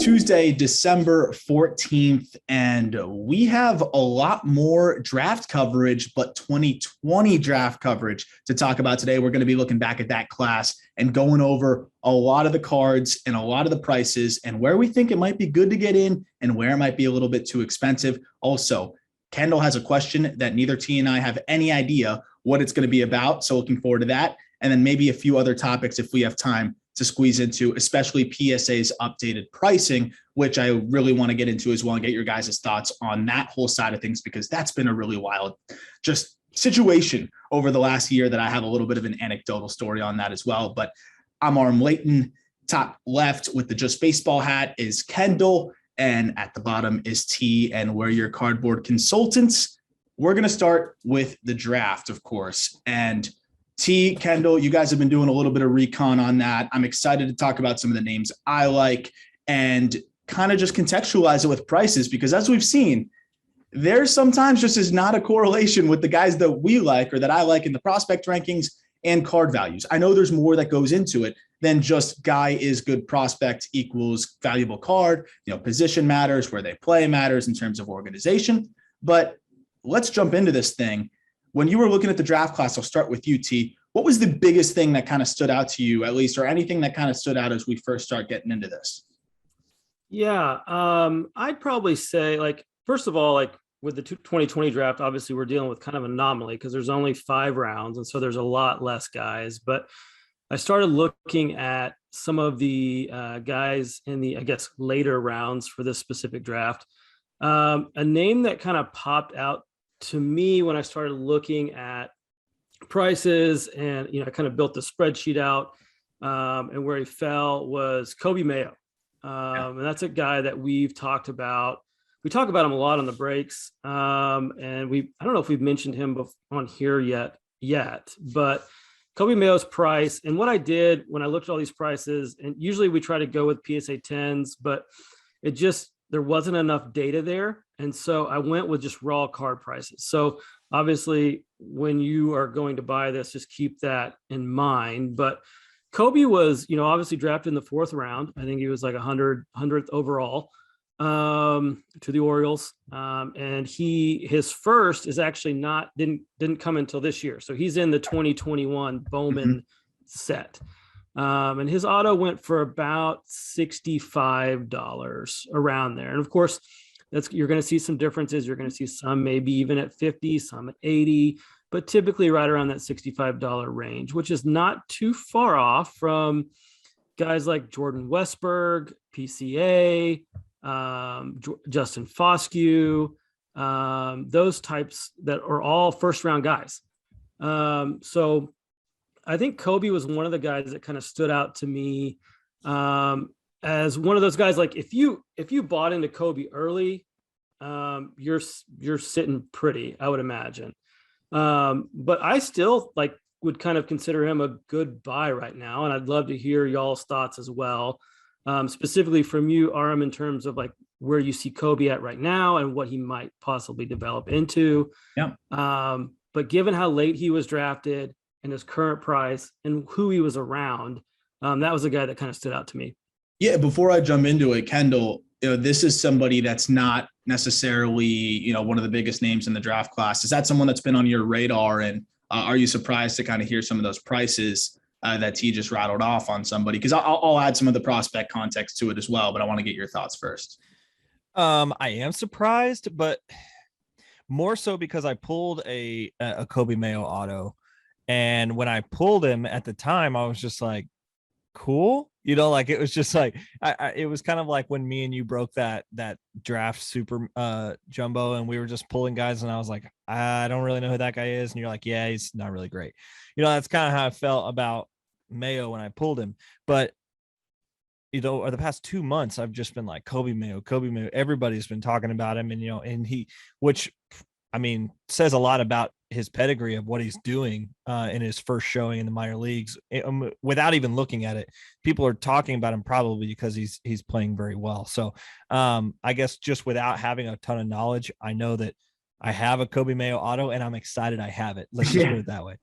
Tuesday, December 14th, and we have a lot more draft coverage, but 2020 draft coverage to talk about today. We're going to be looking back at that class and going over a lot of the cards and a lot of the prices and where we think it might be good to get in and where it might be a little bit too expensive. Also, Kendall has a question that neither T and I have any idea what it's going to be about, so looking forward to that. And then maybe a few other topics if we have time to squeeze into, especially PSA's updated pricing, which I really want to get into as well and get your guys' thoughts on that whole side of things, because that's been a really wild just situation over the last year that I have a little bit of an anecdotal story on that as well. But I'm Arm Layton. Top left with the Just Baseball hat is Kendall, and at the bottom is T, and we're your cardboard consultants. We're going to start with the draft, of course. And T, Kendall, you guys have been doing a little bit of recon on that. I'm excited to talk about some of the names I like and kind of just contextualize it with prices, because as we've seen, there sometimes just is not a correlation with the guys that we like or that I like in the prospect rankings and card values. I know there's more that goes into it than just guy is good prospect equals valuable card. You know, position matters, where they play matters in terms of organization. But let's jump into this thing. When you were looking at the draft class, I'll start with you, T. What was the biggest thing that kind of stood out to you, at least, or anything that kind of stood out as we first start getting into this? Yeah, I'd probably say, like, first of all, like with the 2020 draft, obviously we're dealing with kind of an anomaly because there's only 5 rounds. And so there's a lot less guys. But I started looking at some of the guys in the, I guess, later rounds for this specific draft. A name that kind of popped out to me when I started looking at prices and, I kind of built the spreadsheet out and where he fell was Kobe Mayo. And that's a guy that we've talked about. We talk about him a lot on the breaks. And I don't know if we've mentioned him on here yet, but Kobe Mayo's price and what I did when I looked at all these prices, and usually we try to go with PSA 10s, but there wasn't enough data there. And so I went with just raw card prices. So obviously when you are going to buy this, just keep that in mind. But Kobe was, obviously drafted in the 4th round. I think he was like 100th overall to the Orioles. And his first is actually didn't come until this year. So he's in the 2021 Bowman set. And his auto went for about $65 around there. And of course, you're going to see some differences. You're going to see some maybe even at 50, some at 80, but typically right around that $65 range, which is not too far off from guys like Jordan Westberg, PCA, Justin Foscue, those types that are all first round guys. So I think Kobe was one of the guys that kind of stood out to me as one of those guys. Like if you bought into Kobe early, you're sitting pretty, I would imagine. But I still would kind of consider him a good buy right now, and I'd love to hear y'all's thoughts as well, specifically from you, Aram, in terms of like where you see Kobe at right now and what he might possibly develop into. Yeah. But given how late he was drafted and his current price and who he was around, that was a guy that kind of stood out to me. Yeah, before I jump into it, Kendall, this is somebody that's not necessarily, one of the biggest names in the draft class. Is that someone that's been on your radar? And are you surprised to kind of hear some of those prices that T just rattled off on somebody? Because I'll add some of the prospect context to it as well, but I want to get your thoughts first. I am surprised, but more so because I pulled a Kobe Mayo auto. And when I pulled him at the time, I was just like, cool. It was just like, it was kind of like when me and you broke that draft super jumbo and we were just pulling guys. And I was like, I don't really know who that guy is. And you're like, yeah, he's not really great. That's kind of how I felt about Mayo when I pulled him. But, over the past 2 months, I've just been like, Kobe Mayo. Everybody's been talking about him. And, which says a lot about his pedigree of what he's doing in his first showing in the minor leagues. Without even looking at it, people are talking about him probably because he's playing very well. So I guess just without having a ton of knowledge, I know that I have a Kobe Mayo auto, and I'm excited I have it. Let's just put it that way.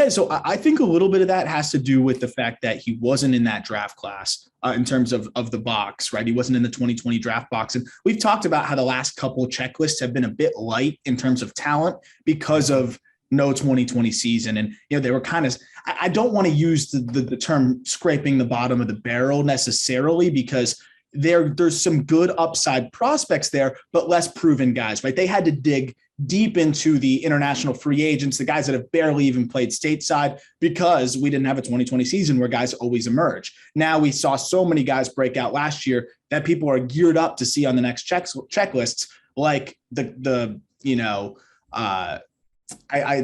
So I think a little bit of that has to do with the fact that he wasn't in that draft class in terms of the box, right? He wasn't in the 2020 draft box. And we've talked about how the last couple checklists have been a bit light in terms of talent because of no 2020 season. And, they were kind of, I don't want to use the term scraping the bottom of the barrel necessarily, because there's some good upside prospects there, but less proven guys, right? They had to dig deep into the international free agents, the guys that have barely even played stateside, because we didn't have a 2020 season where guys always emerge. Now we saw so many guys break out last year that people are geared up to see on the next checklists, like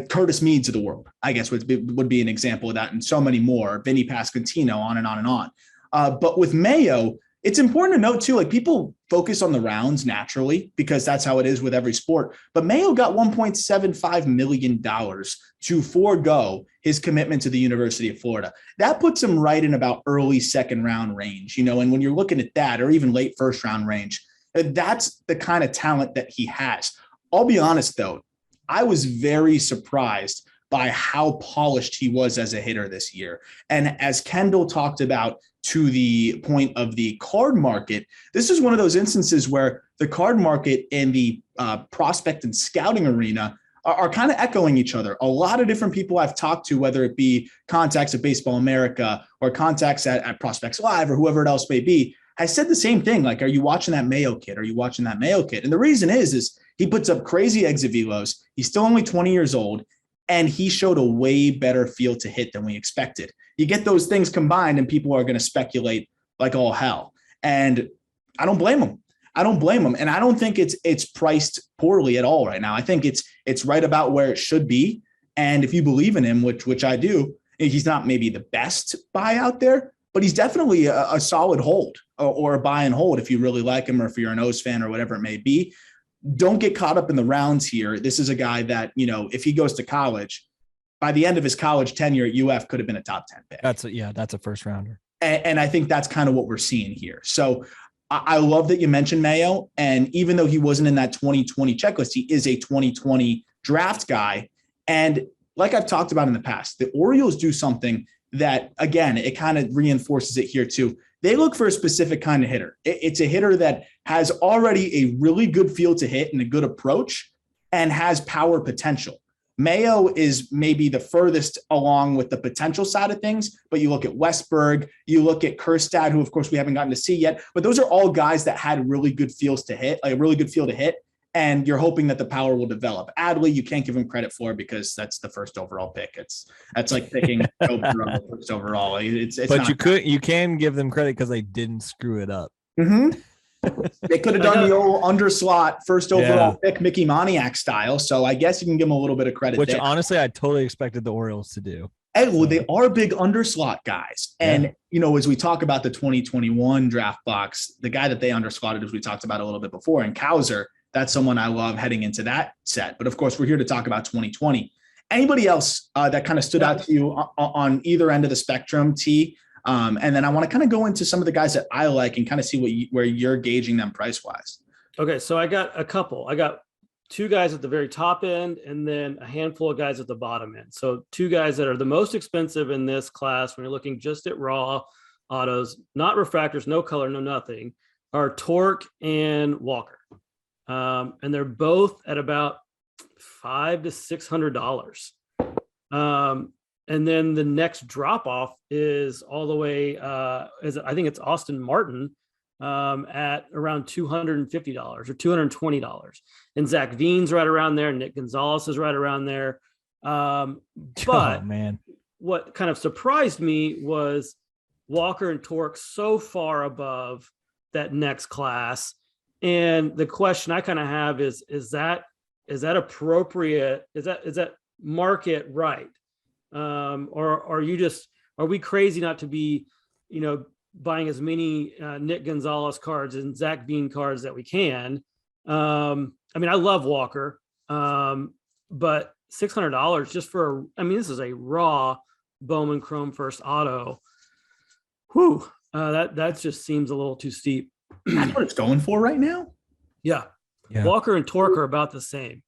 Curtis Meads of the world, I guess would be an example of that, and so many more, Vinny Pasquantino, on and on and on. But with Mayo, it's important to note too, like, people focus on the rounds naturally because that's how it is with every sport. But Mayo got $1.75 million to forego his commitment to the University of Florida. That puts him right in about early second round range, and when you're looking at that, or even late first round range, that's the kind of talent that he has. I'll be honest though, I was very surprised by how polished he was as a hitter this year. And as Kendall talked about, to the point of the card market, this is one of those instances where the card market and the prospect and scouting arena are kind of echoing each other. A lot of different people I've talked to, whether it be contacts at Baseball America or contacts at Prospects Live or whoever it else may be, has said the same thing. Like, are you watching that Mayo kid? Are you watching that Mayo kid? And the reason is he puts up crazy exit velos. He's still only 20 years old, and he showed a way better feel to hit than we expected. You get those things combined and people are going to speculate like all hell. And I don't blame them. And I don't think it's priced poorly at all right now. I think it's right about where it should be. And if you believe in him, which I do, he's not maybe the best buy out there, but he's definitely a solid hold or a buy and hold if you really like him, or if you're an O's fan or whatever it may be. Don't get caught up in the rounds here. This is a guy that, if he goes to college, by the end of his college tenure at UF, could have been a top 10 pick. That's a first rounder. And I think that's kind of what we're seeing here. So I love that you mentioned Mayo. And even though he wasn't in that 2020 checklist, he is a 2020 draft guy. And like I've talked about in the past, the Orioles do something that, again, it kind of reinforces it here too. They look for a specific kind of hitter. It's a hitter that has already a really good feel to hit and a good approach and has power potential. Mayo is maybe the furthest along with the potential side of things, but you look at Westberg, you look at Kjerstad, who of course we haven't gotten to see yet, but those are all guys that had really good feels to hit, like a really good feel to hit, and you're hoping that the power will develop. Adley, you can't give him credit for because that's the first overall pick. That's like picking first overall. But you can give them credit because they didn't screw it up. Mm-hmm. They could have done the old underslot first overall pick, Mickey Moniak style. So I guess you can give them a little bit of credit. Which honestly, I totally expected the Orioles to do. Hey, well, they are big underslot guys. And, as we talk about the 2021 draft box, the guy that they underslotted, as we talked about a little bit before, and Cowser, that's someone I love heading into that set. But of course, we're here to talk about 2020. Anybody else that kind of stood out to you on either end of the spectrum, T? And then I want to kind of go into some of the guys that I like and kind of see where you're gauging them price-wise. Okay, so I got a couple. I got two guys at the very top end and then a handful of guys at the bottom end. So two guys that are the most expensive in this class when you're looking just at raw autos, not refractors, no color, no nothing, are Torque and Walker. And they're both at about $500 to $600. And then the next drop off is all the way, I think it's Austin Martin at around $250 or $220. And Zach Veen's right around there. Nick Gonzalez is right around there. But what kind of surprised me was Walker and Torque so far above that next class. And the question I kind of have is that appropriate? Is that market right? Or are we crazy not to be, buying as many Nick Gonzalez cards and Zach Veen cards that we can? I love Walker, but $600 just this is a raw Bowman Chrome First auto. That just seems a little too steep. That's what it's going for right now. Yeah. Yeah. Walker and Torque are about the same.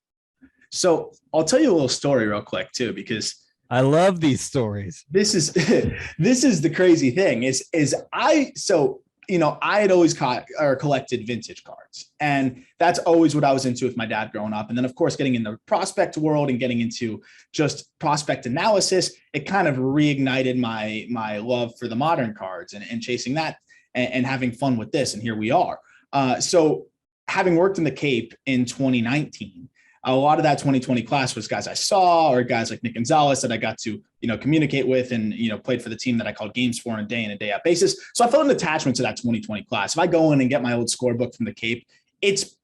So I'll tell you a little story real quick too, because I love these stories. this is this is the crazy thing is I so you know, I had always caught or collected vintage cards, and that's always what I was into with my dad growing up. And then, of course, getting in the prospect world and getting into just prospect analysis, it kind of reignited my love for the modern cards and chasing that and having fun with this. And here we are. So having worked in the Cape in 2019, a lot of that 2020 class was guys I saw or guys like Nick Gonzalez that I got to, you know, communicate with and, you know, played for the team that I called games for on a day in and day out basis. So I felt an attachment to that 2020 class. If I go in and get my old scorebook from the Cape,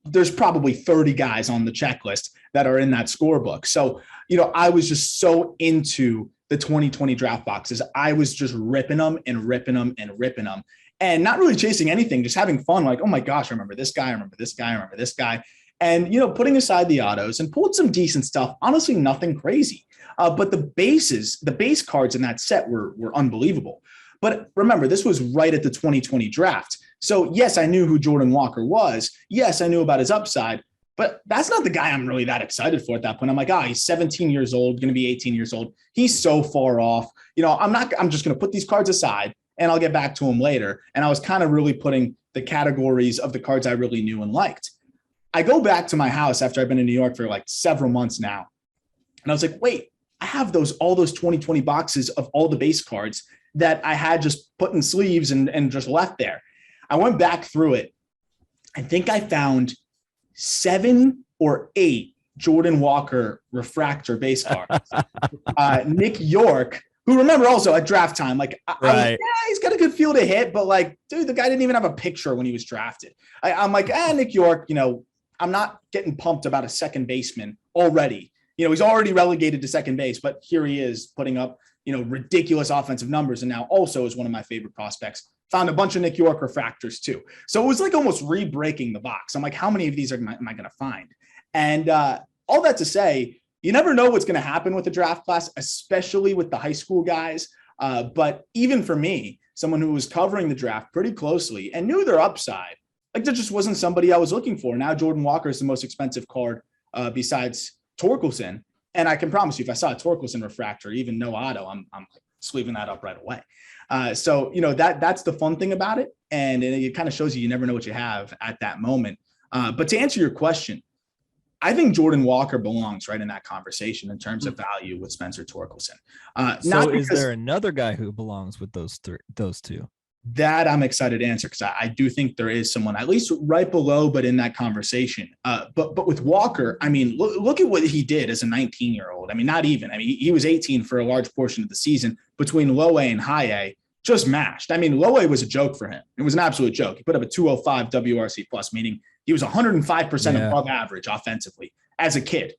there's probably 30 guys on the checklist that are in that scorebook. So, you know, I was just so into the 2020 draft boxes. I was just ripping them and ripping them and ripping them and not really chasing anything, just having fun. Like, oh my gosh, I remember this guy. I remember this guy. I remember this guy. And, you know, putting aside the autos and pulled some decent stuff, honestly, nothing crazy. But the base cards in that set were unbelievable. But remember, this was right at the 2020 draft. So, yes, I knew who Jordan Walker was. Yes, I knew about his upside. But that's not the guy I'm really that excited for at that point. I'm like, he's 17 years old, going to be 18 years old. He's so far off. You know, I'm just going to put these cards aside and I'll get back to him later. And I was kind of really putting the categories of the cards I really knew and liked. I go back to my house after I've been in New York for like several months now. And I was like, wait, I have all those 2020 boxes of all the base cards that I had just put in sleeves and just left there. I went back through it. I think I found 7 or 8 Jordan Walker refractor base cards. Nick York, who remember also at draft time, like I was, yeah, he's got a good feel to hit, but like, dude, the guy didn't even have a picture when he was drafted. I'm like, Nick York, you know, I'm not getting pumped about a second baseman already. You know, he's already relegated to second base, but here he is putting up, you know, ridiculous offensive numbers. And now also is one of my favorite prospects. Found a bunch of Nick York refractors too. So it was like almost re-breaking the box. I'm like, how many of these am I going to find? And all that to say, you never know what's going to happen with the draft class, especially with the high school guys. But even for me, someone who was covering the draft pretty closely and knew their upside, like there just wasn't somebody I was looking for. Now Jordan Walker is the most expensive card besides Torkelson. And I can promise you, if I saw a Torkelson refractor, even no auto, I'm sleeving that up right away. So, you know, that's the fun thing about it. And it kind of shows you never know what you have at that moment. But to answer your question, I think Jordan Walker belongs right in that conversation in terms of value with Spencer Torkelson. So is there another guy who belongs with those two? That I'm excited to answer because I do think there is someone at least right below, but in that conversation. But with Walker, I mean, look at what he did as a 19-year-old. I mean, not even. I mean, he was 18 for a large portion of the season between low A and high A, just mashed. I mean, low A was a joke for him. It was an absolute joke. He put up a 205 WRC plus, meaning he was 105% above average offensively as a kid.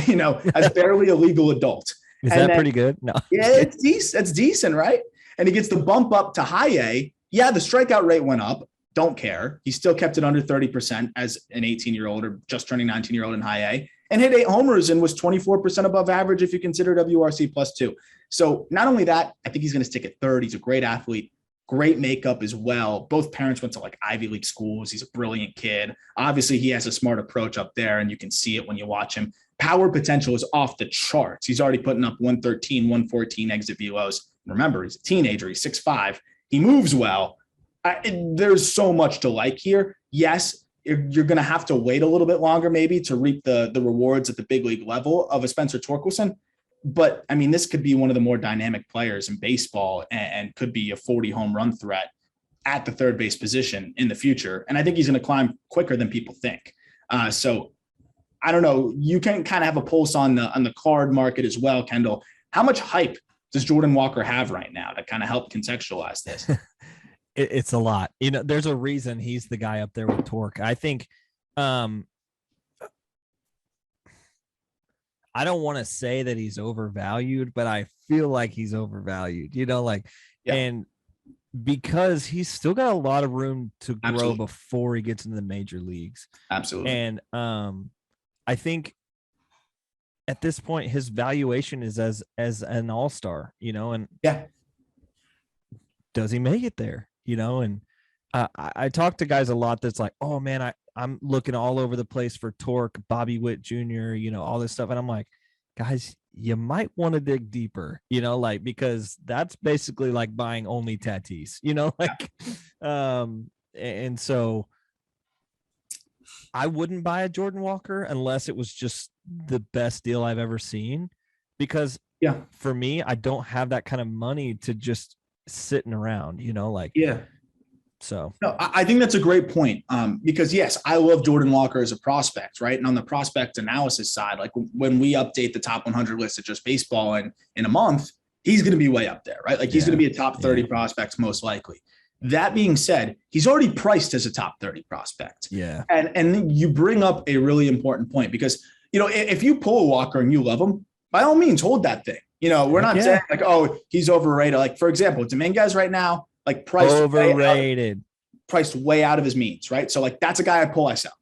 You know, as barely a legal adult. Is that pretty good? No. Yeah, it's decent. It's decent, right? And he gets the bump up to high A. Yeah, the strikeout rate went up. Don't care. He still kept it under 30% as an 18-year-old or just turning 19-year-old in high A, and hit 8 homers and was 24% above average if you consider WRC plus 2. So not only that, I think he's going to stick at third. He's a great athlete, great makeup as well. Both parents went to like Ivy League schools. He's a brilliant kid. Obviously, he has a smart approach up there, and you can see it when you watch him. Power potential is off the charts. He's already putting up 113, 114 exit velos. Remember, he's a teenager. He's 6'5". He moves well. There's so much to like here. Yes, you're going to have to wait a little bit longer maybe to reap the rewards at the big league level of a Spencer Torkelson. But, I mean, this could be one of the more dynamic players in baseball and could be a 40 home run threat at the third base position in the future. And I think he's going to climb quicker than people think. So I don't know. You can kind of have a pulse on the card market as well, Kendall. How much hype does Jordan Walker have right now to kind of help contextualize this? It's a lot. You know, there's a reason he's the guy up there with Torque. I think I don't want to say that he's overvalued, but I feel like he's overvalued, you know, like, and because he's still got a lot of room to grow before he gets into the major leagues. Absolutely. And I think at this point, his valuation is as an all-star, you know, and does he make it there, you know? And I talk to guys a lot that's like, oh man, I'm looking all over the place for Torque, Bobby Witt Jr., all this stuff. And I'm like, guys, you might want to dig deeper, like, because that's basically like buying only Tatis, like, and so I wouldn't buy a Jordan Walker unless it was just the best deal I've ever seen, because for me, I don't have that kind of money to just sitting around, like, so no, I think that's a great point. Because yes, I love Jordan Walker as a prospect, right? And on the prospect analysis side, like when we update the top 100 list of just baseball in a month, he's going to be way up there, right? Like he's going to be a top 30 prospect most likely. That being said, he's already priced as a top 30 prospect. Yeah. And you bring up a really important point because, if you pull a Walker and you love him, by all means, hold that thing. We're not saying like, oh, he's overrated. Like, for example, Dominguez right now, like priced overrated, priced way out of his means, right? So like that's a guy I pull, I sell,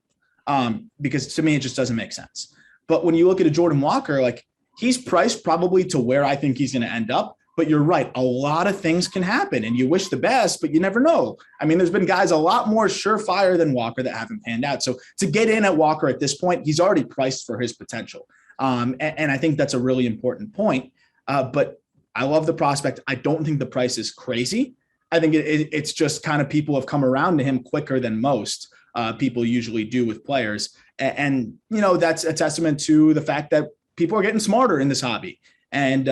because to me it just doesn't make sense. But when you look at a Jordan Walker, like he's priced probably to where I think he's going to end up. But you're right, a lot of things can happen, and you wish the best, but you never know. I mean, there's been guys a lot more surefire than Walker that haven't panned out. So to get in at Walker at this point, he's already priced for his potential, and I think that's a really important point. But I love the prospect. I don't think the price is crazy. I think it's just kind of people have come around to him quicker than most people usually do with players. And that's a testament to the fact that people are getting smarter in this hobby. And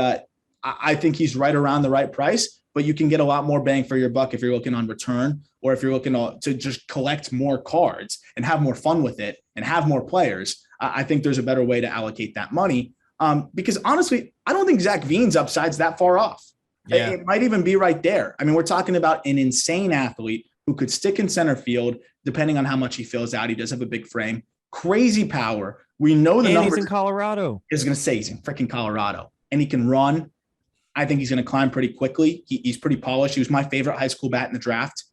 I think he's right around the right price, but you can get a lot more bang for your buck if you're looking on return or if you're looking to just collect more cards and have more fun with it and have more players. I think there's a better way to allocate that money because honestly, I don't think Zach Veen's upside's that far off. Yeah. It might even be right there. I mean, we're talking about an insane athlete who could stick in center field, depending on how much he fills out. He does have a big frame, crazy power. We know the numbers. He's in Colorado. I was going to say he's in freaking Colorado, and he can run. I think he's going to climb pretty quickly. He's pretty polished. He was my favorite high school bat in the draft.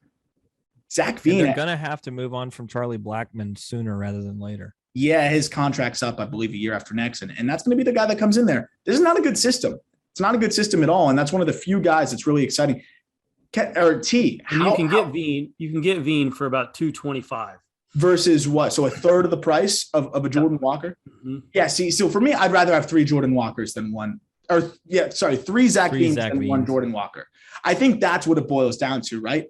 Zach Veen. They're going to have to move on from Charlie Blackmon sooner rather than later. Yeah, his contract's up, I believe, a year after next, and that's going to be the guy that comes in there. This is not a good system. It's not a good system at all, and that's one of the few guys that's really exciting. Or T, you can get Veen for about $225 versus what? So a third of the price of a Jordan Walker. Mm-hmm. Yeah. See, so for me, I'd rather have 3 Jordan Walkers than one. Or 3 Zach Veens than 1 Jordan Walker. I think that's what it boils down to, right?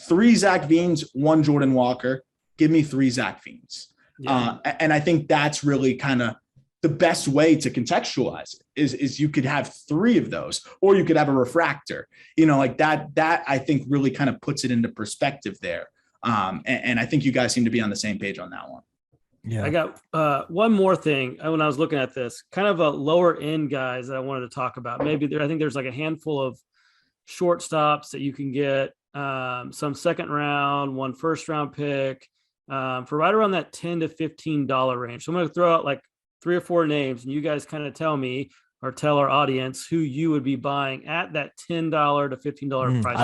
3 Zach Veens, 1 Jordan Walker. Give me 3 Zach Veens. Yeah. And I think that's really kind of the best way to contextualize it is you could have 3 of those, or you could have a refractor, like that I think really kind of puts it into perspective there. And I think you guys seem to be on the same page on that one. Yeah. I got one more thing when I was looking at this, kind of a lower end guys that I wanted to talk about. Maybe I think there's like a handful of shortstops that you can get, some second round, 1 first round pick, for right around that $10 to $15 range. So I'm going to throw out like 3 or 4 names, and you guys kind of tell me or tell our audience who you would be buying at that $10 to $15 price. I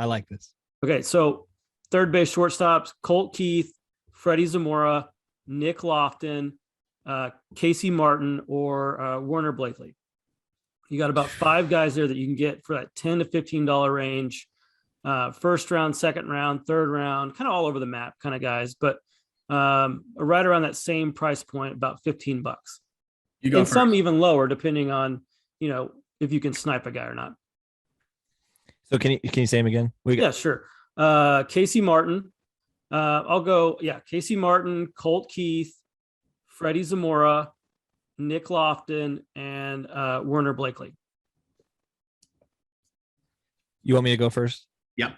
like this. Okay. So third base shortstops, Colt Keith, Freddie Zamora, Nick Lofton, Casey Martin, or Warner Blakely. You got about 5 guys there that you can get for that $10 to $15 range. First round, second round, third round, kind of all over the map kind of guys, but right around that same price point, about $15. You go, and first. Some even lower, depending on if you can snipe a guy or not. So can you say him again? Yeah, sure. Casey Martin. I'll go. Yeah, Casey Martin, Colt Keith, Freddie Zamora, Nick Lofton, and Warner Blakely. You want me to go first? Yep.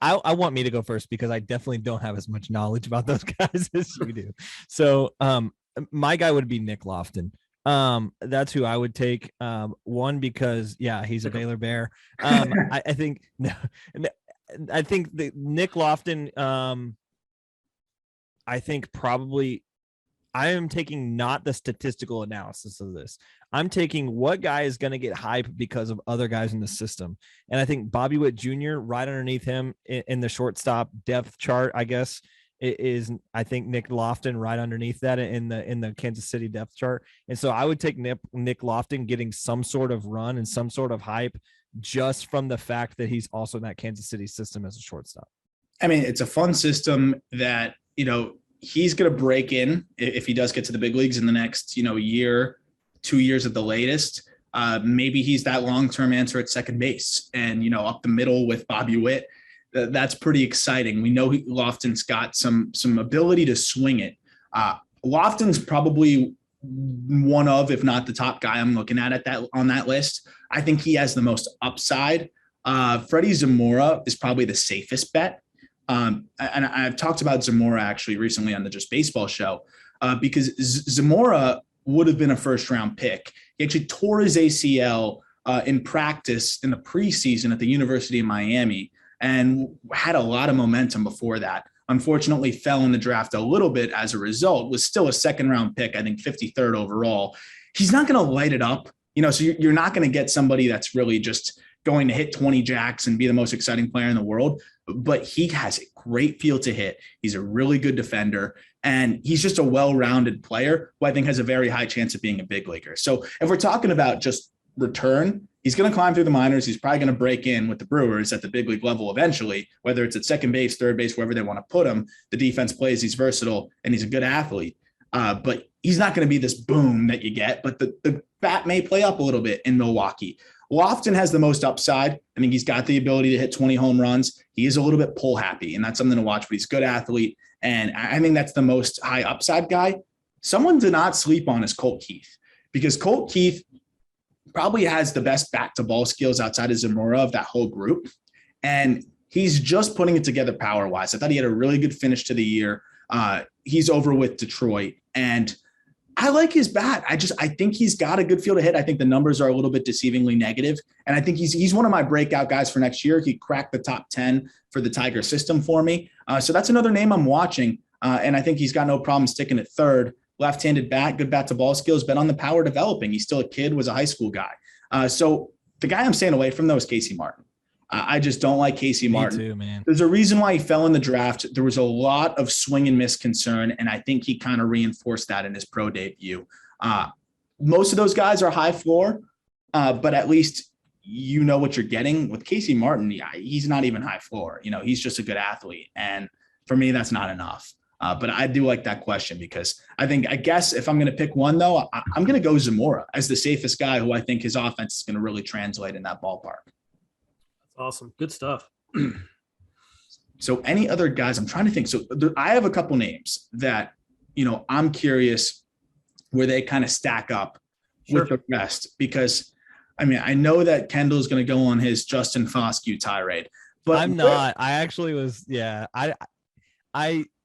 I want me to go first because I definitely don't have as much knowledge about those guys as you do. So my guy would be Nick Lofton. That's who I would take. One, because he's a Baylor Bear. I think the Nick Lofton, I think probably I am taking not the statistical analysis of this. I'm taking what guy is going to get hype because of other guys in the system. And I think Bobby Witt Jr. right underneath him in the shortstop depth chart, I guess, is I think Nick Lofton right underneath that in the Kansas City depth chart. And so I would take Nick Lofton getting some sort of run and some sort of hype just from the fact that he's also in that Kansas City system as a shortstop. I mean, it's a fun system that, he's going to break in if he does get to the big leagues in the next, year, 2 years at the latest. Maybe he's that long-term answer at second base and, up the middle with Bobby Witt. That's pretty exciting. We know Lofton's got some ability to swing it. Lofton's probably one of, if not the top guy I'm looking at on that list. I think he has the most upside. Freddie Zamora is probably the safest bet. And I've talked about Zamora actually recently on the Just Baseball show because Zamora would have been a first-round pick. He actually tore his ACL in practice in the preseason at the University of Miami and had a lot of momentum before that. Unfortunately, fell in the draft a little bit as a result, was still a second-round pick, I think 53rd overall. He's not going to light it up, so you're not going to get somebody that's really just going to hit 20 jacks and be the most exciting player in the world, but he has a great feel to hit. He's a really good defender, and he's just a well-rounded player who I think has a very high chance of being a big leaguer. So if we're talking about just return, he's going to climb through the minors. He's probably going to break in with the Brewers at the big league level eventually, whether it's at second base, third base, wherever they want to put him. The defense plays, he's versatile, and he's a good athlete. But he's not going to be this boom that you get, but the bat may play up a little bit in Milwaukee. Lofton has the most upside. I think he's got the ability to hit 20 home runs. He is a little bit pull happy, and that's something to watch, but he's a good athlete. And I think that's the most high upside guy. Someone to not sleep on is Colt Keith, because Colt Keith probably has the best bat to ball skills outside of Zamora of that whole group. And he's just putting it together power wise. I thought he had a really good finish to the year. He's over with Detroit, and I like his bat. I think he's got a good feel to hit. I think the numbers are a little bit deceivingly negative. And I think he's one of my breakout guys for next year. He cracked the top 10 for the Tiger system for me. So that's another name I'm watching. And I think he's got no problem sticking at third. Left-handed bat, good bat to ball skills, been on the power developing. He's still a kid, was a high school guy. So the guy I'm staying away from, though, is Casey Martin. I just don't like Casey Martin. Me too, man. There's a reason why he fell in the draft. There was a lot of swing and miss concern, and I think he kind of reinforced that in his pro debut. Most of those guys are high floor, but at least you know what you're getting. With Casey Martin, he's not even high floor. He's just a good athlete, and for me, that's not enough. But I do like that question because I guess if I'm going to pick one, though, I'm going to go Zamora as the safest guy who I think his offense is going to really translate in that ballpark. Awesome. Good stuff. So any other guys I'm trying to think. So I have a couple names that, I'm curious where they kind of stack up with the rest, because I know that Kendall is going to go on his Justin Foscue tirade, but I'm not. I actually was. Yeah.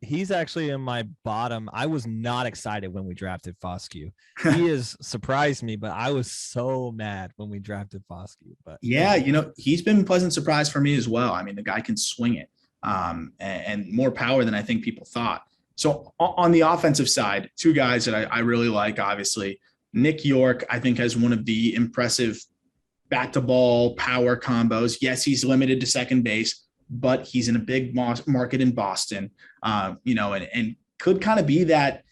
He's actually in my bottom. I was not excited when we drafted Foscue. He has surprised me, but I was so mad when we drafted Foscue. But yeah, he's been a pleasant surprise for me as well. The guy can swing it and more power than I think people thought. So on the offensive side, two guys that I really like, obviously, Nick York, I think, has one of the impressive bat to ball power combos. Yes, he's limited to second base, but he's in a big market in Boston, and could kind of be that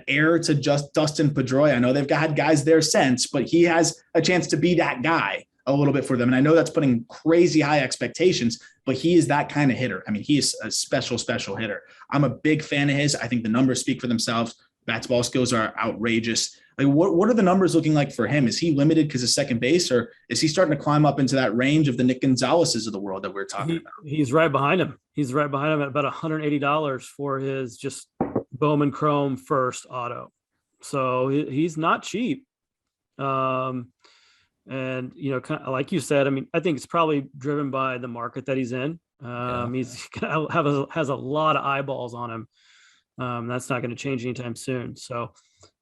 heir to just Dustin Pedroia. I know they've had guys there since, but he has a chance to be that guy a little bit for them. And I know that's putting crazy high expectations, but he is that kind of hitter. He is a special, special hitter. I'm a big fan of his. I think the numbers speak for themselves. Bat to ball skills are outrageous. Like, what are the numbers looking like for him? Is he limited because of second base, or is he starting to climb up into that range of the Nick Gonzalez's of the world that we're talking about? He's right behind him. He's right behind him at about $180 for his just Bowman Chrome first auto. So he's not cheap. And, kind of like you said, I think it's probably driven by the market that he's in. He's has a lot of eyeballs on him. That's not going to change anytime soon. So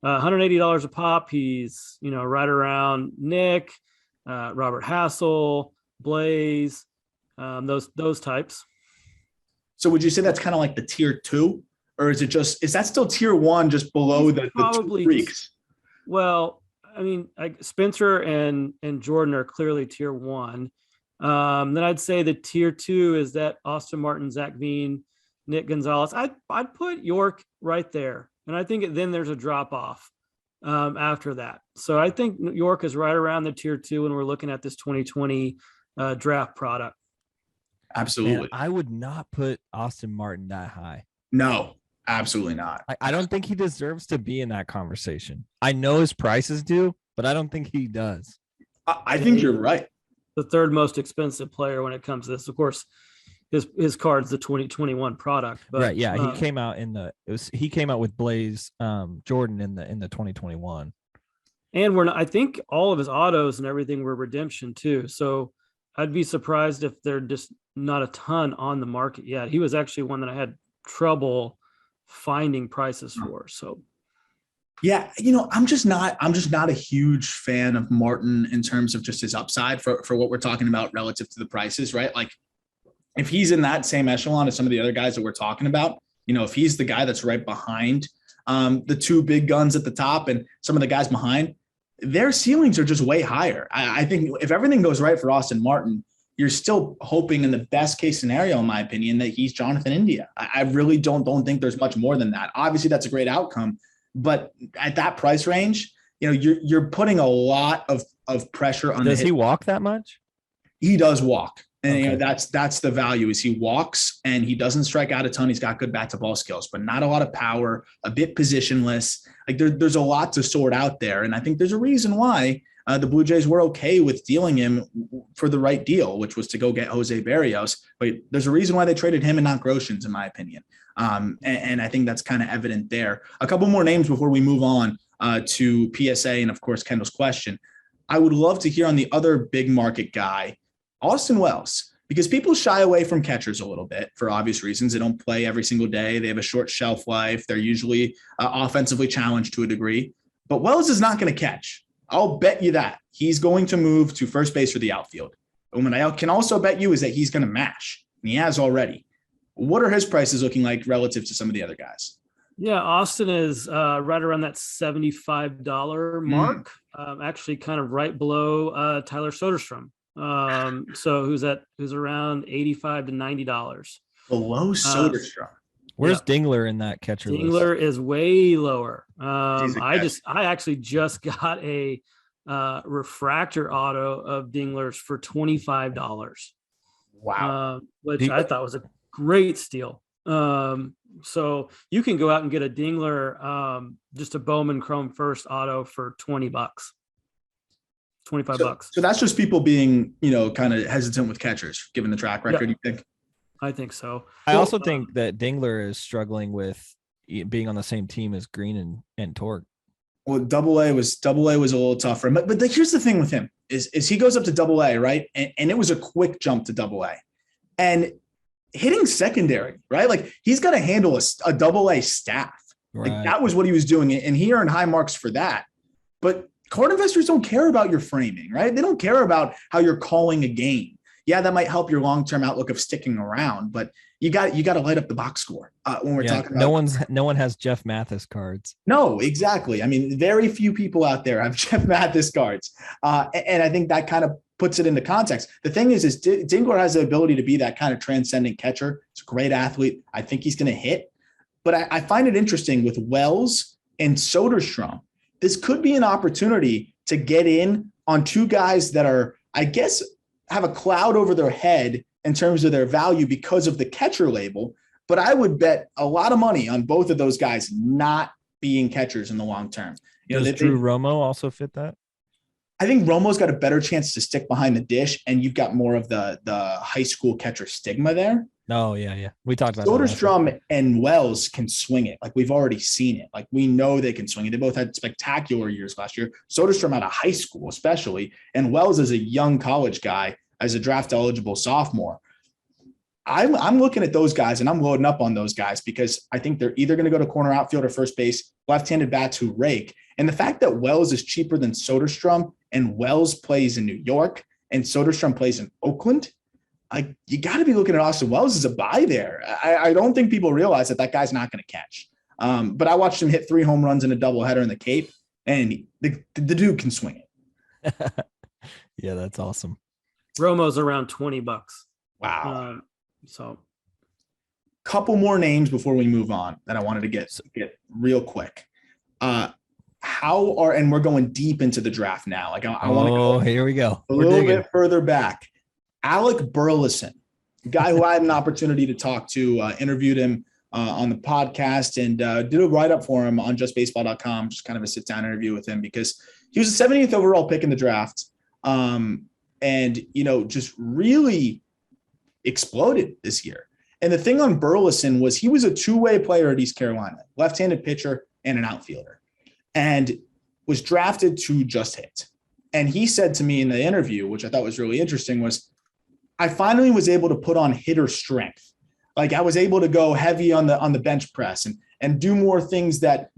$180 a pop. He's, right around Nick, Robert Hassel, Blaze, those types. So would you say that's kind of like the tier 2, or is that still tier 1, just below the two freaks? Well, Spencer and Jordan are clearly tier 1. Then I'd say the tier 2 is that Austin Martin, Zach Veen, Nick Gonzalez. I'd put York right there. And I think then there's a drop off after that. So I think York is right around the tier 2 when we're looking at this 2020 draft product. Absolutely. Man, I would not put Austin Martin that high. No, Absolutely not. I don't think he deserves to be in that conversation. I know his prices do, but I don't think he does. I think you're right. The third most expensive player when it comes to this. Of course, his card's the 2021 product. But, right. Yeah. He came out he came out with Blaze Jordan in the 2021. And I think all of his autos and everything were redemption too. So I'd be surprised if they're just not a ton on the market yet. He was actually one that I had trouble finding prices for. So yeah, I'm just not a huge fan of Martin in terms of just his upside for what we're talking about relative to the prices, right? Like if he's in that same echelon as some of the other guys that we're talking about, if he's the guy that's right behind the two big guns at the top and some of the guys behind, their ceilings are just way higher. I think if everything goes right for Austin Martin, you're still hoping in the best case scenario, in my opinion, that he's Jonathan India. I really don't think there's much more than that. Obviously, that's a great outcome, but at that price range, you're putting a lot of pressure on. Does he walk that much? He does walk. And Okay. that's the value is he walks and he doesn't strike out a ton. He's got good bat to ball skills, but not a lot of power, a bit positionless. Like there's a lot to sort out there. And I think there's a reason why the Blue Jays were okay with dealing him for the right deal, which was to go get Jose Barrios. But there's a reason why they traded him and not Groshans, in my opinion. And I think that's kind of evident there. A couple more names before we move on to PSA and, of course, Kendall's question. I would love to hear on the other big market guy, Austin Wells, because people shy away from catchers a little bit for obvious reasons. They don't play every single day. They have a short shelf life. They're usually offensively challenged to a degree. But Wells is not going to catch. I'll bet you that. He's going to move to first base or the outfield. And what I can also bet you is that he's going to mash, and he has already. What are his prices looking like relative to some of the other guys? Yeah, Austin is right around that $75 mark, actually kind of right below Tyler Soderstrom. So who's around $85 to $90 below Soderstrom. Where's Dingler in that catcher list? Dingler is way lower. I actually just got a refractor auto of Dingler's for $25. Wow. Which I thought was a great steal. So you can go out and get a Dingler, just a Bowman Chrome First auto for $20. $25. So that's just people being, kind of hesitant with catchers, given the track record, you think? I think so. I also think that Dingler is struggling with being on the same team as Green and Torque. Well, double A was a little tougher. But here's the thing with him is he goes up to double A, right? And it was a quick jump to double A. And hitting secondary, right? Like he's got to handle a double A staff. Right. Like that was what he was doing. And he earned high marks for that. But card investors don't care about your framing, right? They don't care about how you're calling a game. Yeah, that might help your long-term outlook of sticking around, but you got to light up the box score when we're talking about. No one has Jeff Mathis cards. No, exactly. I mean, very few people out there have Jeff Mathis cards, and I think that kind of puts it into context. The thing is Dingler has the ability to be that kind of transcendent catcher. He's a great athlete. I think he's going to hit, but I find it interesting with Wells and Soderstrom. This could be an opportunity to get in on two guys that are, I guess, have a cloud over their head in terms of their value because of the catcher label. But I would bet a lot of money on both of those guys not being catchers in the long term. Does Drew Romo also fit that? I think Romo's got a better chance to stick behind the dish, and you've got more of the high school catcher stigma there. Oh, yeah. We talked about Soderstrom and Wells can swing it. Like we've already seen it. Like we know they can swing it. They both had spectacular years last year. Soderstrom out of high school, especially, and Wells as a young college guy, as a draft eligible sophomore. I'm looking at those guys and I'm loading up on those guys because I think they're either going to go to corner outfield or first base, left-handed bats who rake. And the fact that Wells is cheaper than Soderstrom and Wells plays in New York and Soderstrom plays in Oakland, you got to be looking at Austin Wells as a buy there. I don't think people realize that guy's not going to catch. But I watched him hit 3 home runs in a doubleheader in the Cape, and the dude can swing it. Yeah, that's awesome. Romo's around $20. Wow. So couple more names before we move on that I wanted to get real quick. And we're going deep into the draft now. Like I want to go. Here we go. A little bit further back. Alec Burleson, guy who I had an opportunity to talk to, interviewed him on the podcast and did a write-up for him on justbaseball.com, just kind of a sit-down interview with him because he was the 70th overall pick in the draft. And, just really exploded this year. And the thing on Burleson was he was a two-way player at East Carolina, left-handed pitcher and an outfielder, and was drafted to just hit. And he said to me in the interview, which I thought was really interesting, was I finally was able to put on hitter strength. Like I was able to go heavy on the bench press and do more things that,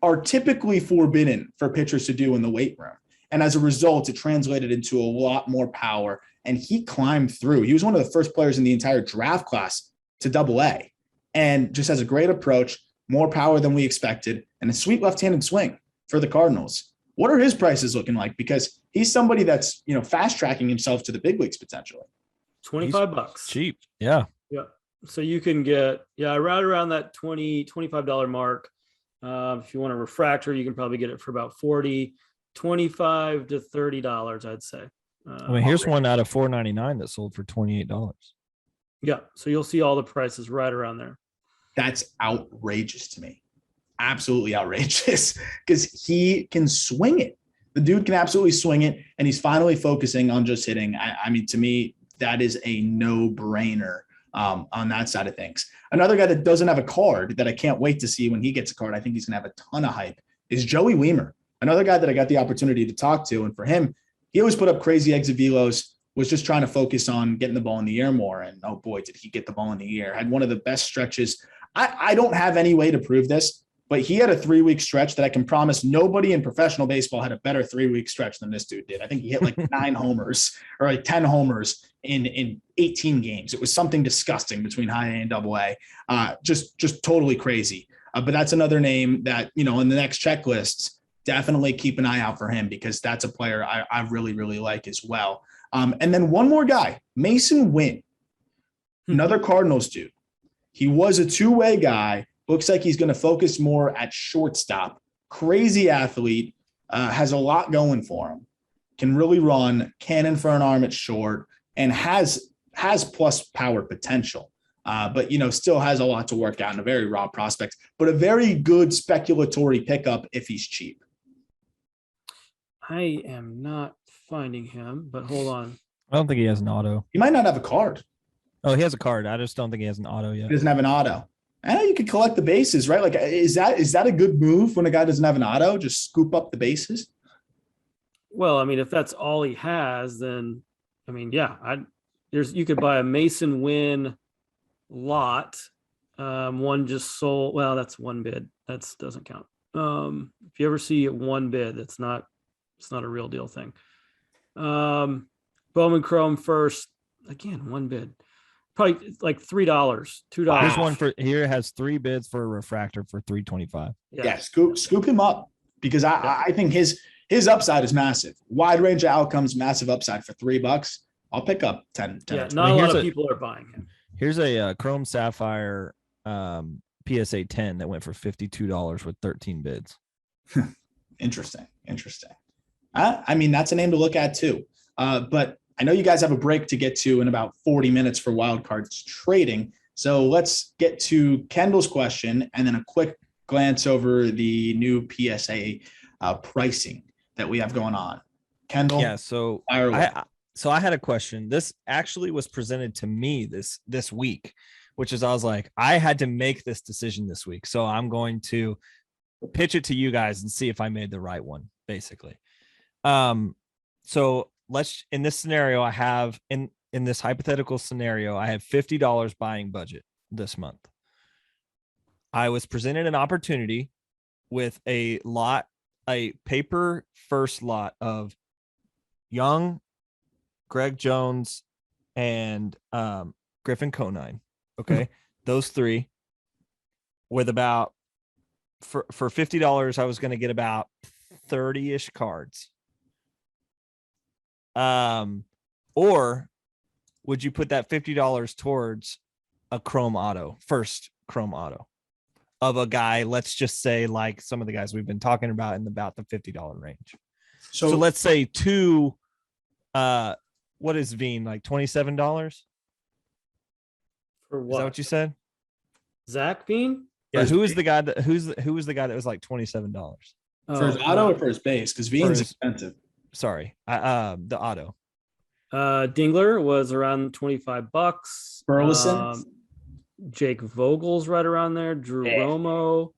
are typically forbidden for pitchers to do in the weight room. And as a result, it translated into a lot more power. And he climbed through. He was one of the first players in the entire draft class to AA, and just has a great approach, more power than we expected, and a sweet left-handed swing for the Cardinals. What are his prices looking like? Because he's somebody that's, fast tracking himself to the big leagues potentially. $25. Cheap. Yeah. Yeah. So you can get, right around that $25 mark. If you want a refractor, you can probably get it for about $40, $25 to $30, I'd say. Here's one out of $4.99 that sold for $28. Yeah. So you'll see all the prices right around there. That's outrageous to me. Absolutely outrageous because he can swing it. The dude can absolutely swing it, and he's finally focusing on just hitting. I mean, to me, that is a no-brainer on that side of things. Another guy that doesn't have a card that I can't wait to see when he gets a card, I think he's going to have a ton of hype, is Joey Weimer. Another guy that I got the opportunity to talk to, and for him, he always put up crazy exit velos, was just trying to focus on getting the ball in the air more. And oh boy, did he get the ball in the air. Had one of the best stretches. I don't have any way to prove this, but he had a 3-week stretch that I can promise nobody in professional baseball had a better 3-week stretch than this dude did. I think he hit like 9 homers or like 10 homers in 18 games. It was something disgusting between high A and double A. Just totally crazy. But that's another name that, in the next checklists, definitely keep an eye out for him because that's a player I really, really like as well. And then one more guy, Mason Wynn, another Cardinals dude. He was a two-way guy. Looks like he's going to focus more at shortstop. Crazy athlete, has a lot going for him. Can really run, cannon for an arm at short, and has plus power potential. But still has a lot to work out and a very raw prospect, but a very good speculatory pickup if he's cheap. I am not finding him, but hold on. I don't think he has an auto. He might not have a card. Oh, he has a card. I just don't think he has an auto yet. He doesn't have an auto. You could collect the bases, right? Like, is that a good move when a guy doesn't have an auto? Just scoop up the bases? Well, I mean, if that's all he has, then, you could buy a Mason Wynn lot. One just sold. Well, that's one bid. That doesn't count. If you ever see one bid, it's not a real deal thing. Bowman Chrome first, again, one bid. Probably like $3, $2. Here's one for here has 3 bids for a refractor for $325. Yeah, scoop him up because I think his upside is massive. Wide range of outcomes, massive upside for $3. I'll pick up 10. Yeah, not a lot of people are buying him. Here's a Chrome Sapphire PSA 10 that went for $52 with 13 bids. Interesting. That's a name to look at too. But I know you guys have a break to get to in about 40 minutes for wildcards trading. So let's get to Kendall's question and then a quick glance over the new PSA pricing that we have going on. Kendall? Yeah, so I had a question. This actually was presented to me this week, which is I was like, I had to make this decision this week. So I'm going to pitch it to you guys and see if I made the right one, basically. So in this scenario, I have in this hypothetical scenario, I have $50 buying budget this month. I was presented an opportunity with a paper first lot of Young, Greg Jones, and Griffin Conine. Okay. Those 3 with about for $50, I was going to get about 30-ish cards. Or would you put that $50 towards a Chrome Auto, first Chrome Auto of a guy, let's just say like some of the guys we've been talking about in about the $50 range. So let's say 2, what is Veen, like $27? For what? Is that what you said? Zach Bean? Yeah, who was the guy that who was the guy that was like $27 for his auto or for his base? Because Bean's expensive. Sorry, the auto. Dingler was around $25. Burleson, Jake Vogel's right around there. Drew Romo.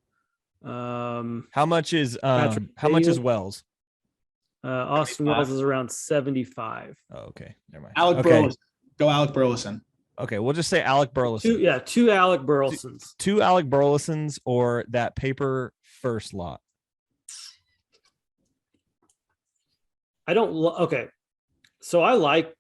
How much is Wells? Austin Wells is around 75. Oh, okay, never mind. Alec Burleson. Go Alec Burleson. Okay, we'll just say Alec Burleson. Two Alec Burlesons. Two Alec Burlesons or that paper first lot. I don't. Okay, so I like.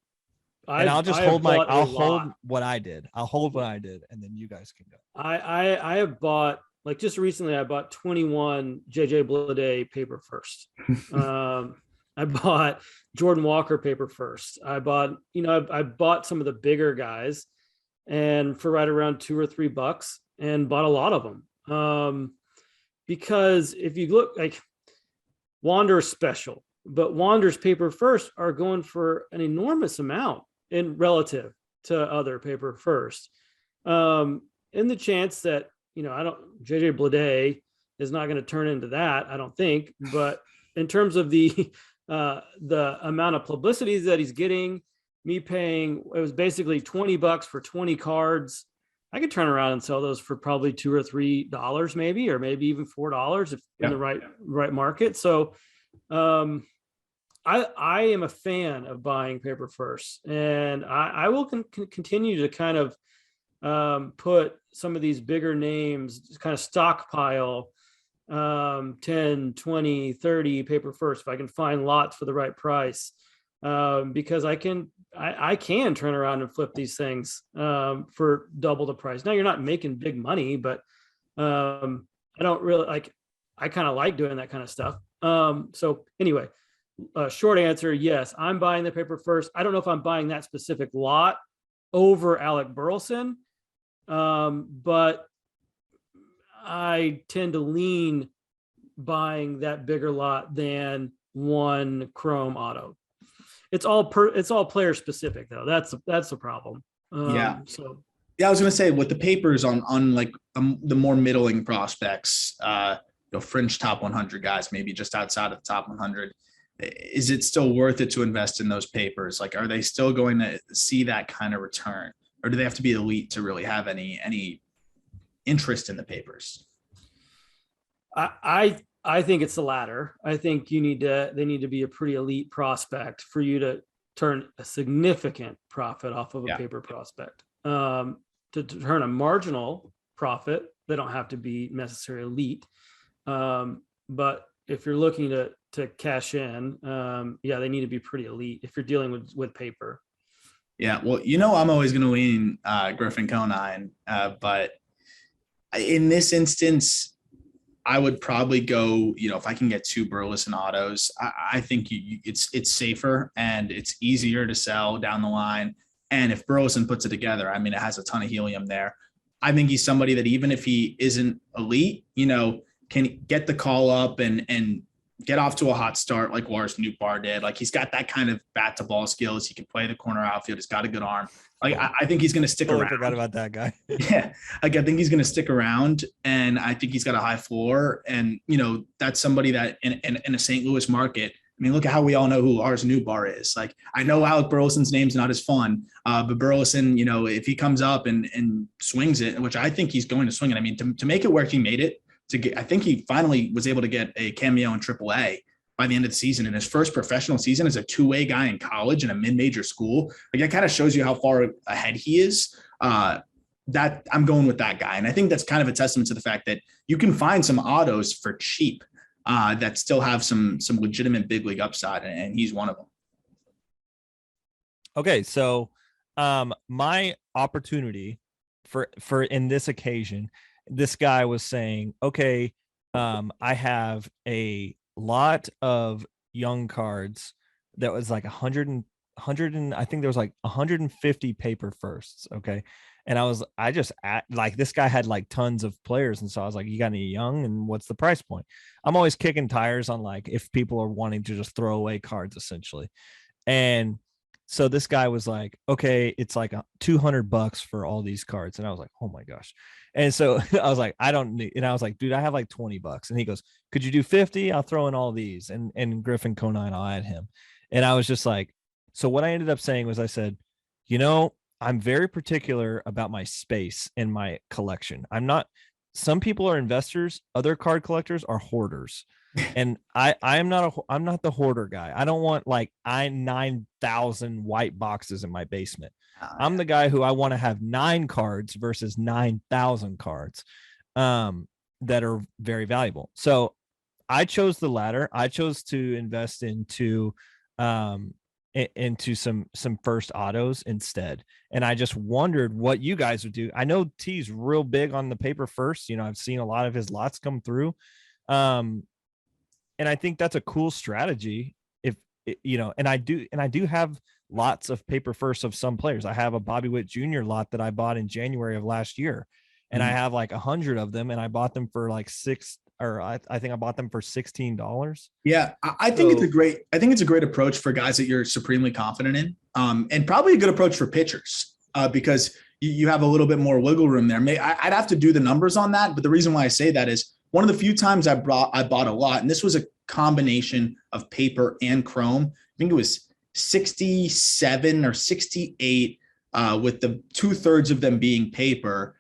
I'll hold what I did. I'll hold what I did, and then you guys can go. I have bought, like, just recently. I bought 21 JJ Bleday paper first. I bought Jordan Walker paper first. I bought some of the bigger guys, and for right around $2 or $3, and bought a lot of them. Because if you look, like, Wander's special, but Wander's paper first are going for an enormous amount in relative to other paper first. In the chance that, JJ Bleday is not going to turn into that, I don't think, but in terms of the amount of publicity that he's getting, me paying, it was basically $20 for 20 cards. I could turn around and sell those for probably $2 or $3 maybe, or maybe even $4 if in the right market. So I am a fan of buying paper first, and I will continue to kind of put some of these bigger names, kind of stockpile 10, 20, 30 paper first if I can find lots for the right price, because I can turn around and flip these things for double the price. Now, you're not making big money, but I don't really I kind of like doing that kind of stuff. So anyway, short answer, yes, I'm buying the paper first. I don't know if I'm buying that specific lot over Alec Burleson, but I tend to lean buying that bigger lot than one Chrome auto. It's all player specific though. That's the problem. I was gonna say with the papers on like the more middling prospects, fringe top 100 guys, maybe just outside of the top 100. Is it still worth it to invest in those papers? Like, are they still going to see that kind of return, or do they have to be elite to really have any interest in the papers? I think it's the latter. I think they need to be a pretty elite prospect for you to turn a significant profit off of a paper prospect. To turn a marginal profit, they don't have to be necessarily elite. But if you're looking to cash in, they need to be pretty elite if you're dealing with paper. Yeah, well, I'm always going to lean Griffin Conine, but in this instance, I would probably go, if I can get two Burleson autos, I think it's safer and it's easier to sell down the line. And if Burleson puts it together, I mean, it has a ton of helium there. I think he's somebody that even if he isn't elite, can get the call up and get off to a hot start like Lars Nootbaar did. Like, he's got that kind of bat to ball skills. He can play the corner outfield. He's got a good arm. Like, I think he's going to stick around. I forgot about that guy. Yeah. Like, I think he's going to stick around, and I think he's got a high floor. And, that's somebody that in a St. Louis market, I mean, look at how we all know who Lars Nootbaar is. Like, I know Alec Burleson's name's not as fun, but Burleson, if he comes up and swings it, which I think he's going to swing it. I mean, to make it where he made it, I think he finally was able to get a cameo in AAA by the end of the season. In his first professional season as a two-way guy in college in a mid-major school, like, that kind of shows you how far ahead he is. That I'm going with that guy, and I think that's kind of a testament to the fact that you can find some autos for cheap that still have some legitimate big league upside, and he's one of them. Okay, so my opportunity for in this occasion, this guy was saying, okay, I have a lot of young cards that was like 100 and I think there was like 150 paper firsts. Okay. And this guy had like tons of players. And so I was like, you got any young, and what's the price point? I'm always kicking tires on like if people are wanting to just throw away cards essentially. And So this guy was like, okay, it's like $200 for all these cards. And I was like, oh my gosh. And so I was like, I don't need, and I was like, dude, I have like $20. And he goes, could you do 50? I'll throw in all these. And Griffin Conine, I'll add him. And I was just like, so what I ended up saying was I said, I'm very particular about my space in my collection. Some people are investors, other card collectors are hoarders. And I'm not the hoarder guy. I don't want like 9,000 white boxes in my basement. I'm the guy who I want to have 9 cards versus 9,000 cards that are very valuable. So I chose the latter. I chose to invest into some first autos instead. And I just wondered what you guys would do. I know T's real big on the paper first. I've seen a lot of his lots come through. And I think that's a cool strategy and I do have lots of paper first of some players. I have a Bobby Witt Jr. lot that I bought in January of last year, and I have like 100 of them, and I bought them for like I think I bought them for $16. Yeah, I think it's a great approach for guys that you're supremely confident in, and probably a good approach for pitchers because you have a little bit more wiggle room there. I'd have to do the numbers on that, but the reason why I say that is one of the few times I bought a lot, and this was a combination of paper and chrome. I think it was 67 or 68, with the 2/3 of them being paper.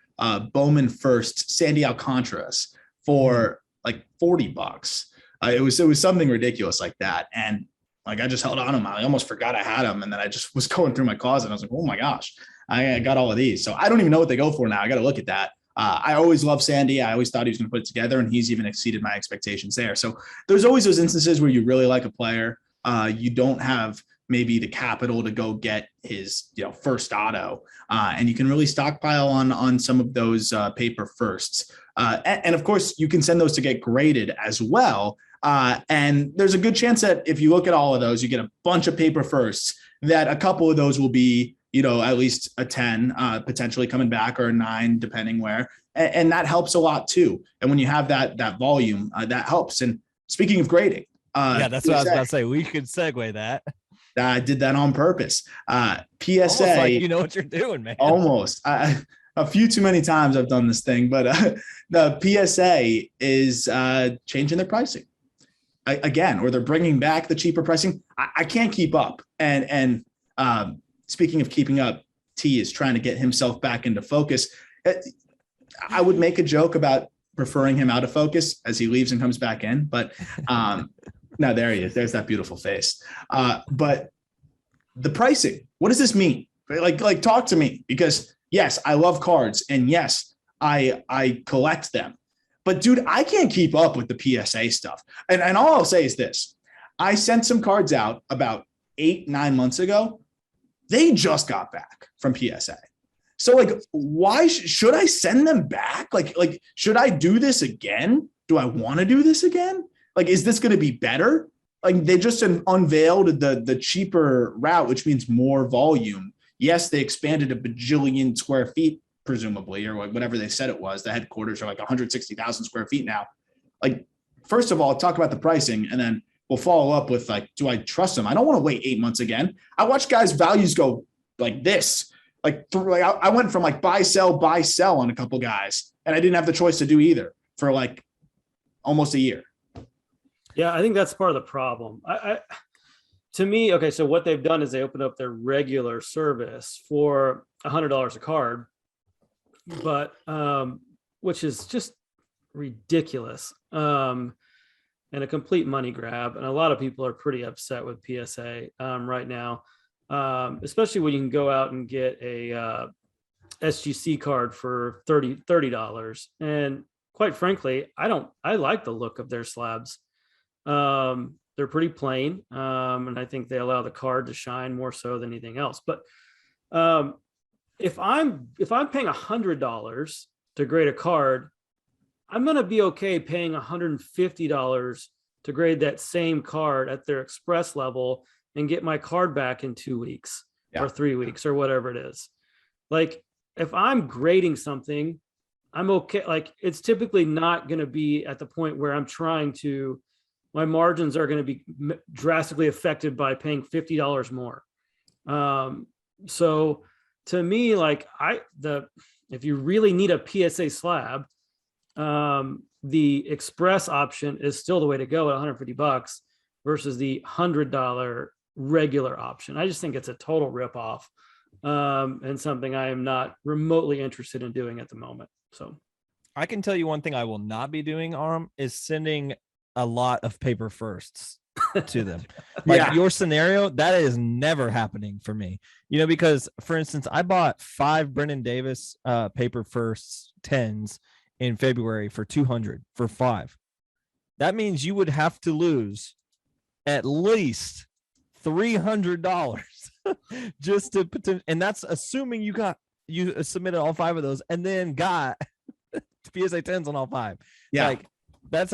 Bowman first, Sandy Alcantara's for like $40. It was something ridiculous like that, and like I just held on to them. I almost forgot I had them, and then I just was going through my closet. And I was like, oh my gosh, I got all of these. So I don't even know what they go for now. I got to look at that. I always loved Sandy. I always thought he was going to put it together, and he's even exceeded my expectations there. So there's always those instances where you really like a player. You don't have maybe the capital to go get his first auto, and you can really stockpile on some of those paper firsts. And of course, you can send those to get graded as well. And there's a good chance that if you look at all of those, you get a bunch of paper firsts, that a couple of those will be at least a 10, potentially coming back, or a 9, depending where. And that helps a lot too. And when you have that volume, that helps. And speaking of grading. That's what I was about to say. We could segue that. I did that on purpose. PSA. Almost like you know what you're doing, man. Almost. A few too many times I've done this thing, but the PSA is changing their pricing again, or they're bringing back the cheaper pricing. I can't keep up. And speaking of keeping up, T is trying to get himself back into focus. I would make a joke about preferring him out of focus as he leaves and comes back in, but no, there he is. There's that beautiful face. But the pricing, what does this mean? Like talk to me, because yes, I love cards, and yes, I collect them, but dude, I can't keep up with the PSA stuff. And all I'll say is this: I sent some cards out about 8-9 months ago. They just got back from PSA. So like, why should I send them back? Like, should I do this again? Do I want to do this again? Like, is this going to be better? Like, they just unveiled the cheaper route, which means more volume. Yes, they expanded a bajillion square feet, presumably, or whatever they said it was. The headquarters are like 160,000 square feet now. Like, first of all, talk about the pricing, and then we'll follow up with like, do I trust them? I don't want to wait 8 months again. I watch guys' values go like this. I went from like buy, sell on a couple guys, and I didn't have the choice to do either for like almost a year. Yeah, I think that's part of the problem. To me, okay, so what they've done is they opened up their regular service for $100 a card, but which is just ridiculous, and a complete money grab. And a lot of people are pretty upset with PSA right now, especially when you can go out and get a SGC card for $30. And quite frankly, I like the look of their slabs. They're pretty plain, and I think they allow the card to shine more so than anything else. But if I'm paying $100 to grade a card, I'm going to be okay paying $150 to grade that same card at their express level and get my card back in 2 weeks or 3 weeks or whatever it is. Like, if I'm grading something, I'm okay. Like, it's typically not going to be at the point where my margins are going to be drastically affected by paying $50 more. So to me, like if you really need a PSA slab, the express option is still the way to go at $150 versus the $100 regular option. I just think it's a total ripoff, and something I am not remotely interested in doing at the moment. So I can tell you one thing I will not be doing, is sending a lot of paper firsts to them. Like your scenario, that is never happening for me. Because for instance, I bought 5 Brennan Davis paper firsts 10s in February for $200 for 5. That means you would have to lose at least $300 just to potential, and that's assuming you submitted all 5 of those and then got PSA 10s on all 5. Yeah. Like that's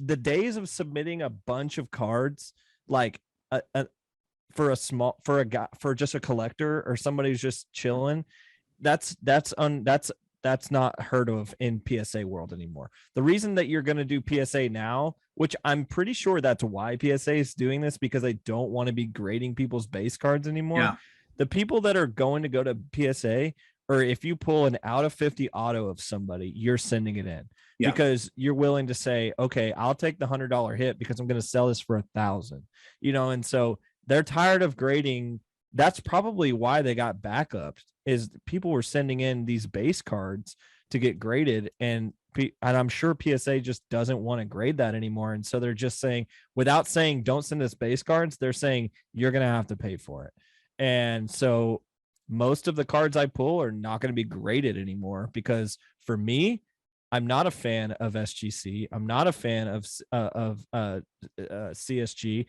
the days of submitting a bunch of cards, like for just a collector or somebody who's just chilling. That's not heard of in PSA world anymore. The reason that you're going to do PSA now, which I'm pretty sure that's why PSA is doing this, because they don't want to be grading people's base cards anymore. Yeah. The people that are going to go to PSA, or if you pull an out of 50 auto of somebody, you're sending it in because you're willing to say, okay, I'll take the $100 hit because I'm going to sell this for $1,000, and so they're tired of grading. That's probably why they got backups, is people were sending in these base cards to get graded, and I'm sure PSA just doesn't want to grade that anymore. And so they're just saying, without saying don't send us base cards, they're saying you're going to have to pay for it. And so most of the cards I pull are not going to be graded anymore, because for me, I'm not a fan of SGC. I'm not a fan of CSG.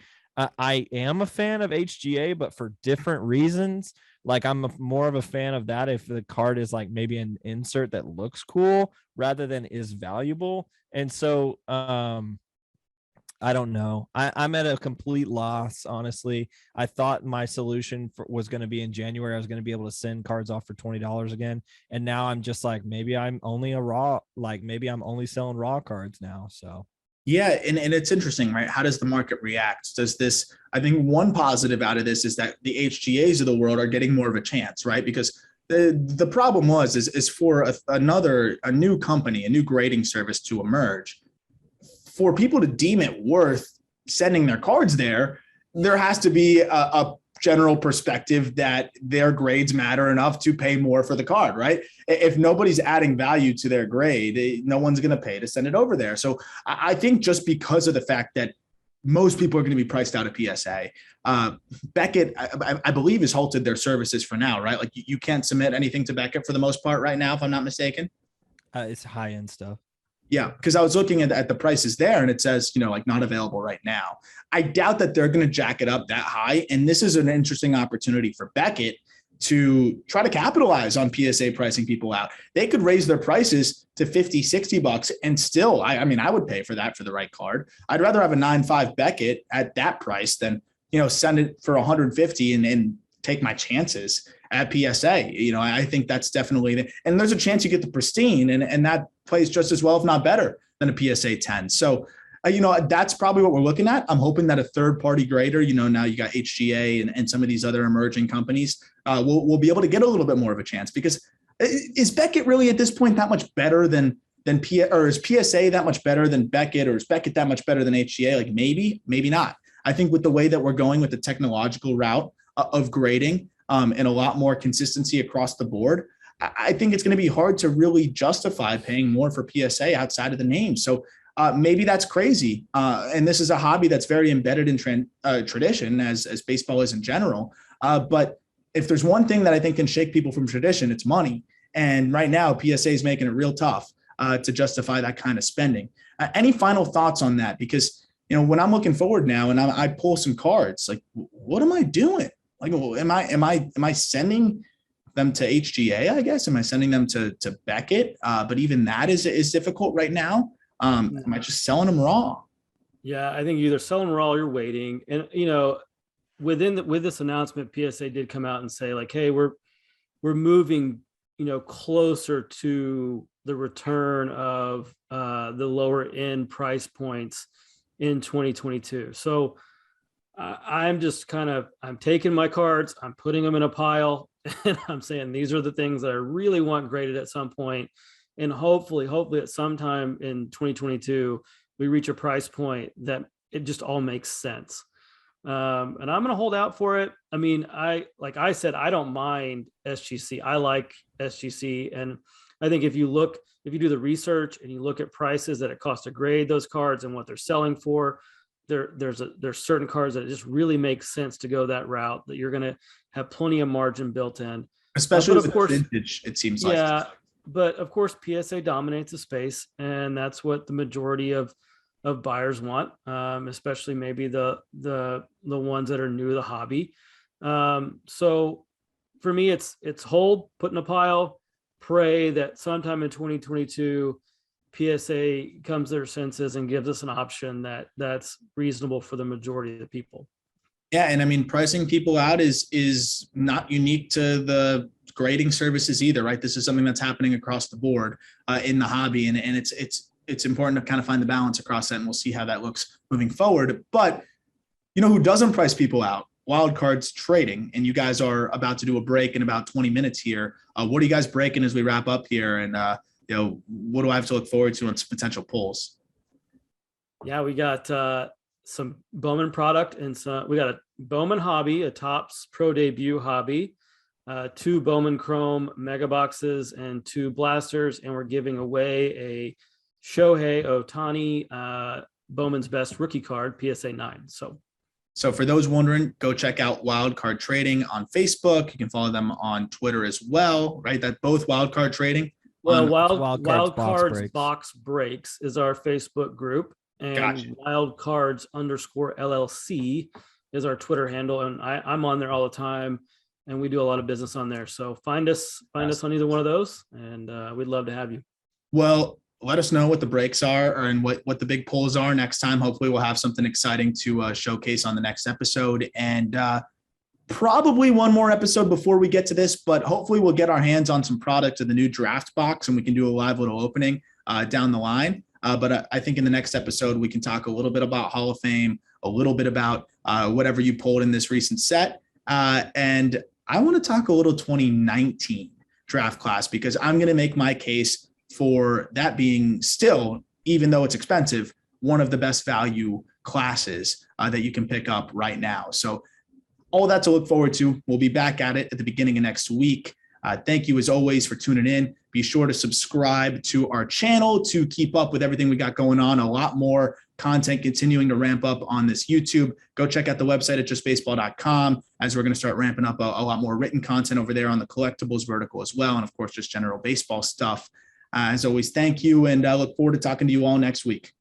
I am a fan of HGA, but for different reasons. Like I'm more of a fan of that if the card is like maybe an insert that looks cool rather than is valuable. And so I don't know. I'm at a complete loss, honestly. I thought my solution was going to be in January. I was going to be able to send cards off for $20 again. And now I'm just like, maybe I'm only selling raw cards now. So yeah, and it's interesting, right? How does the market react? I think one positive out of this is that the HGAs of the world are getting more of a chance, right? Because the problem is for a new company, a new grading service to emerge, for people to deem it worth sending their cards there has to be a general perspective that their grades matter enough to pay more for the card, right? If nobody's adding value to their grade, no one's going to pay to send it over there. So I think just because of the fact that most people are going to be priced out of PSA, Beckett, I believe, has halted their services for now, right? Like you can't submit anything to Beckett for the most part right now, if I'm not mistaken. It's high-end stuff. Yeah, because I was looking at the prices there and it says, like not available right now. I doubt that they're going to jack it up that high. And this is an interesting opportunity for Beckett to try to capitalize on PSA pricing people out. They could raise their prices to $50, $60 and still, I mean, I would pay for that for the right card. I'd rather have a 9.5 Beckett at that price than, send it for 150 and take my chances at PSA. I think that's definitely and there's a chance you get the pristine and that plays just as well, if not better, than a PSA 10. So, that's probably what we're looking at. I'm hoping that a third party grader, now you got HGA and some of these other emerging companies will be able to get a little bit more of a chance, because is Beckett really at this point that much better than or is PSA that much better than Beckett, or is Beckett that much better than HGA? Like maybe not. I think with the way that we're going with the technological route of grading and a lot more consistency across the board, I think it's going to be hard to really justify paying more for PSA outside of the name. So maybe that's crazy. And this is a hobby that's very embedded in tradition, as baseball is in general. But if there's one thing that I think can shake people from tradition, it's money. And right now, PSA is making it real tough to justify that kind of spending. Any final thoughts on that? Because, when I'm looking forward now and I pull some cards, like, what am I doing? Like, am I sending them to HGA? I guess. Am I sending them to Beckett? But even that is difficult right now. Am I just selling them raw? Yeah, I think you either sell them raw or you're waiting. And with this announcement, PSA did come out and say like, hey, we're moving closer to the return of the lower end price points in 2022. So I'm just I'm taking my cards, I'm putting them in a pile, and I'm saying these are the things that I really want graded at some point, and hopefully at some time in 2022 we reach a price point that it just all makes sense. And I'm going to hold out for it. I mean, like I said, I don't mind SGC. I like SGC, and I think if you do the research and you look at prices that it costs to grade those cards and what they're selling for, there's certain cards that it just really makes sense to go that route, that you're going to have plenty of margin built in. Especially with vintage, it seems like. Yeah, but of course PSA dominates the space, and that's what the majority of buyers want, especially maybe the ones that are new to the hobby. So for me, it's hold, put in a pile, pray that sometime in 2022 PSA comes to their senses and gives us an option that's reasonable for the majority of the people. Yeah, and I mean, pricing people out is not unique to the grading services either, right? This is something that's happening across the board in the hobby, and it's important to kind of find the balance across that, and we'll see how that looks moving forward. But you know who doesn't price people out? Wildcards Trading, and you guys are about to do a break in about 20 minutes here. What are you guys breaking as we wrap up here? And what do I have to look forward to on some potential pulls? Yeah, we got some Bowman product, and we got a Bowman hobby, a Topps Pro Debut hobby, 2 Bowman Chrome mega boxes, and 2 blasters, and we're giving away a Shohei Ohtani Bowman's Best rookie card, PSA 9. So for those wondering, go check out Wildcard Trading on Facebook. You can follow them on Twitter as well, right? That both Wildcard Trading. Well, Wildcards Box Breaks is our Facebook group, and gotcha. Wildcards _ LLC is our Twitter handle, and I'm on there all the time, and we do a lot of business on there. So find us on either one of those, and we'd love to have you. Well, let us know what the breaks are and what the big pulls are next time. Hopefully we'll have something exciting to showcase on the next episode, and probably one more episode before we get to this, but hopefully we'll get our hands on some product of the new draft box and we can do a live little opening down the line. But I think in the next episode, we can talk a little bit about Hall of Fame, a little bit about whatever you pulled in this recent set. And I want to talk a little 2019 draft class, because I'm going to make my case for that being still, even though it's expensive, one of the best value classes that you can pick up right now. So all that to look forward to. We'll be back at it at the beginning of next week. Thank you as always for tuning in. Be sure to subscribe to our channel to keep up with everything we got going on. A lot more content continuing to ramp up on this YouTube. Go check out the website at justbaseball.com, as we're going to start ramping up a lot more written content over there on the collectibles vertical as well. And of course, just general baseball stuff. As always, thank you. And I look forward to talking to you all next week.